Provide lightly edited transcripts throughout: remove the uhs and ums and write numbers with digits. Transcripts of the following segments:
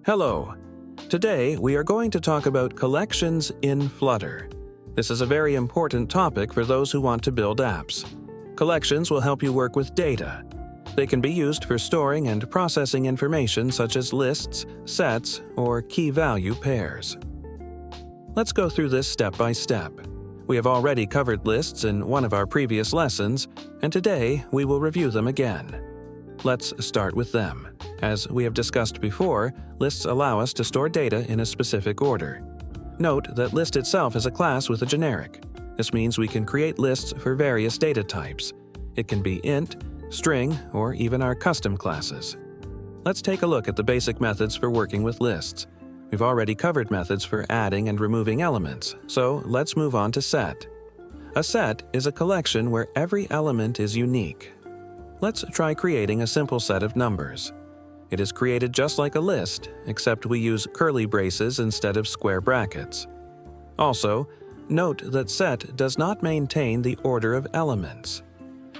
Hello. Today, we are going to talk about collections in Flutter. This is a very important topic for those who want to build apps. Collections will help you work with data. They can be used for storing and processing information such as lists, sets, or key-value pairs. Let's go through this step by step. We have already covered lists in one of our previous lessons, and today we will review them again. Let's start with them. As we have discussed before, lists allow us to store data in a specific order. Note that list itself is a class with a generic. This means we can create lists for various data types. It can be int, string, or even our custom classes. Let's take a look at the basic methods for working with lists. We've already covered methods for adding and removing elements, so let's move on to set. A set is a collection where every element is unique. Let's try creating a simple set of numbers. It is created just like a list, except we use curly braces instead of square brackets. Also, note that set does not maintain the order of elements.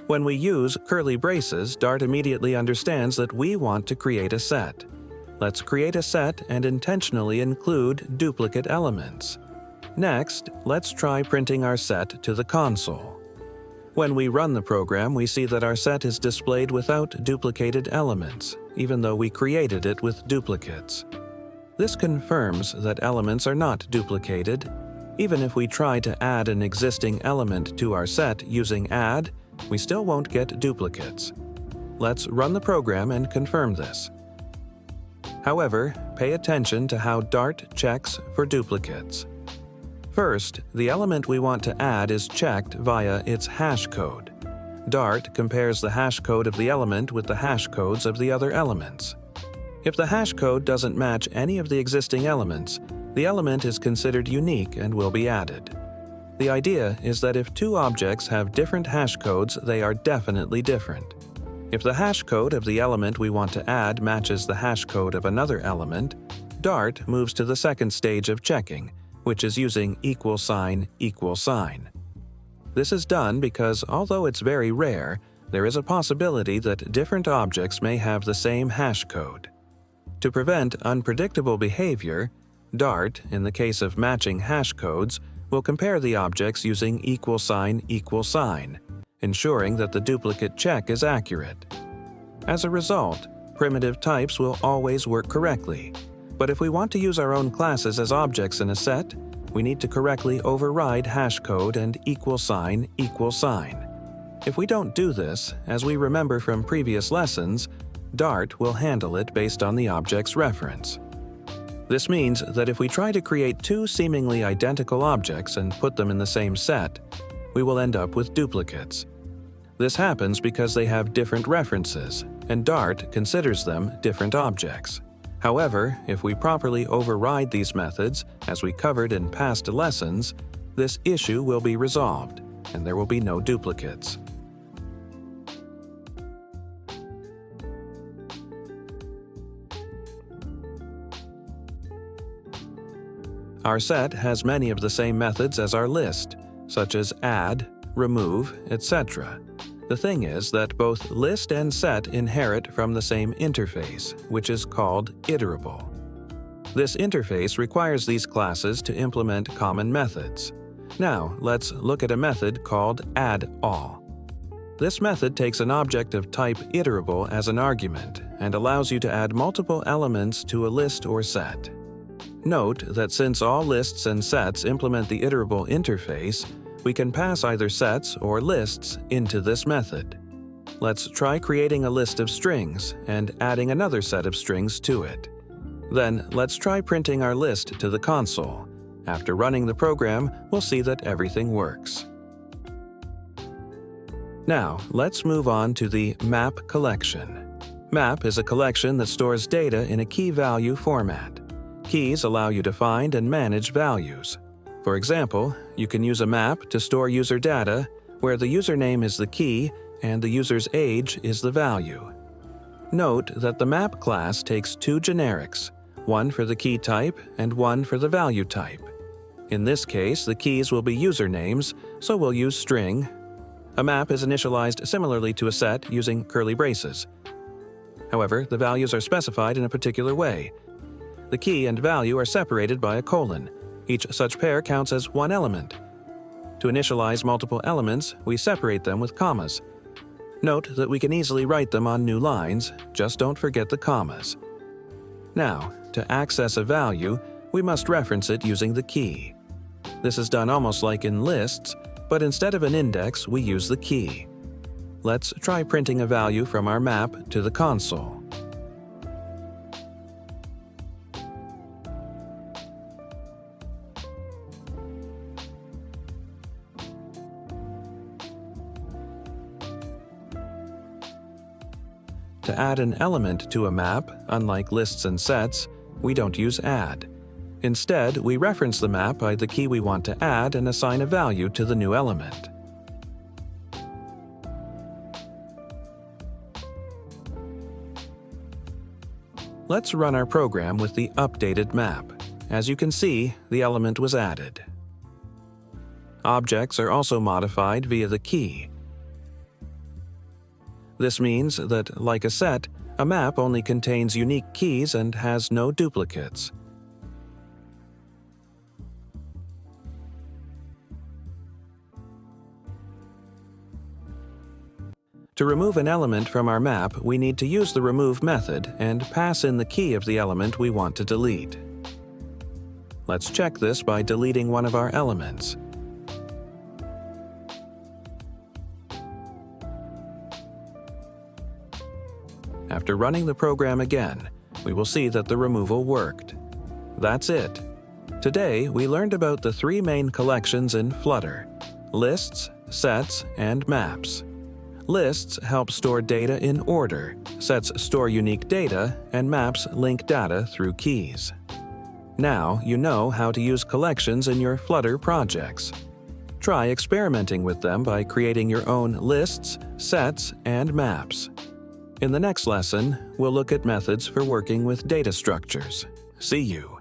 When we use curly braces, Dart immediately understands that we want to create a set. Let's create a set and intentionally include duplicate elements. Next, let's try printing our set to the console. When we run the program, we see that our set is displayed without duplicated elements, even though we created it with duplicates. This confirms that elements are not duplicated. Even if we try to add an existing element to our set using add, we still won't get duplicates. Let's run the program and confirm this. However, pay attention to how Dart checks for duplicates. First, the element we want to add is checked via its hash code. Dart compares the hash code of the element with the hash codes of the other elements. If the hash code doesn't match any of the existing elements, the element is considered unique and will be added. The idea is that if two objects have different hash codes, they are definitely different. If the hash code of the element we want to add matches the hash code of another element, Dart moves to the second stage of checking, which is using equal sign. This is done because, although it's very rare, there is a possibility that different objects may have the same hash code. To prevent unpredictable behavior, Dart, in the case of matching hash codes, will compare the objects using equal sign, ensuring that the duplicate check is accurate. As a result, primitive types will always work correctly. But if we want to use our own classes as objects in a set, we need to correctly override hash code and equal sign. If we don't do this, as we remember from previous lessons, Dart will handle it based on the object's reference. This means that if we try to create two seemingly identical objects and put them in the same set, we will end up with duplicates. This happens because they have different references, and Dart considers them different objects. However, if we properly override these methods, as we covered in past lessons, this issue will be resolved, and there will be no duplicates. Our set has many of the same methods as our list, such as add, remove, etc. The thing is that both list and set inherit from the same interface, which is called Iterable. This interface requires these classes to implement common methods. Now, let's look at a method called addAll. This method takes an object of type Iterable as an argument and allows you to add multiple elements to a list or set. Note that since all lists and sets implement the Iterable interface, we can pass either sets or lists into this method. Let's try creating a list of strings and adding another set of strings to it. Then, let's try printing our list to the console. After running the program, we'll see that everything works. Now, let's move on to the map collection. Map is a collection that stores data in a key-value format. Keys allow you to find and manage values. For example, you can use a map to store user data, where the username is the key and the user's age is the value. Note that the map class takes two generics, one for the key type and one for the value type. In this case, the keys will be usernames, so we'll use string. A map is initialized similarly to a set using curly braces. However, the values are specified in a particular way. The key and value are separated by a colon. Each such pair counts as one element. To initialize multiple elements, we separate them with commas. Note that we can easily write them on new lines, just don't forget the commas. Now, to access a value, we must reference it using the key. This is done almost like in lists, but instead of an index, we use the key. Let's try printing a value from our map to the console. To add an element to a map, unlike lists and sets, we don't use add. Instead, we reference the map by the key we want to add and assign a value to the new element. Let's run our program with the updated map. As you can see, the element was added. Objects are also modified via the key. This means that, like a set, a map only contains unique keys and has no duplicates. To remove an element from our map, we need to use the remove method and pass in the key of the element we want to delete. Let's check this by deleting one of our elements. After running the program again, we will see that the removal worked. That's it. Today, we learned about the three main collections in Flutter: lists, sets, and maps. Lists help store data in order, sets store unique data, and maps link data through keys. Now you know how to use collections in your Flutter projects. Try experimenting with them by creating your own lists, sets, and maps. In the next lesson, we'll look at methods for working with data structures. See you.